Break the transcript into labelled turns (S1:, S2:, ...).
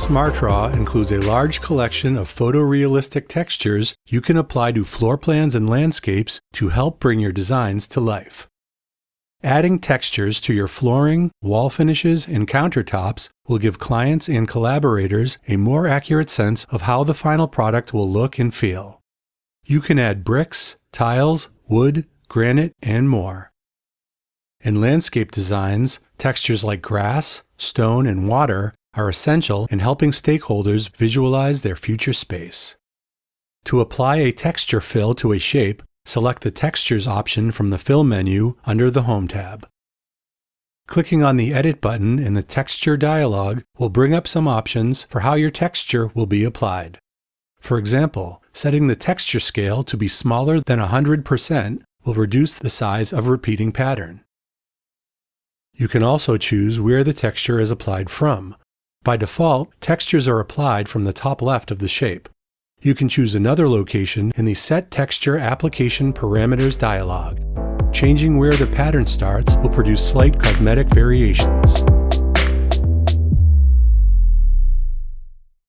S1: SmartDraw includes a large collection of photorealistic textures you can apply to floor plans and landscapes to help bring your designs to life. Adding textures to your flooring, wall finishes, and countertops will give clients and collaborators a more accurate sense of how the final product will look and feel. You can add bricks, tiles, wood, granite, and more. In landscape designs, textures like grass, stone, and water are essential in helping stakeholders visualize their future space. To apply a texture fill to a shape, select the Textures option from the Fill menu under the Home tab. Clicking on the Edit button in the Texture dialog will bring up some options for how your texture will be applied. For example, setting the texture scale to be smaller than 100% will reduce the size of repeating pattern. You can also choose where the texture is applied from. By default, textures are applied from the top left of the shape. You can choose another location in the Set Texture Application Parameters dialog. Changing where the pattern starts will produce slight cosmetic variations.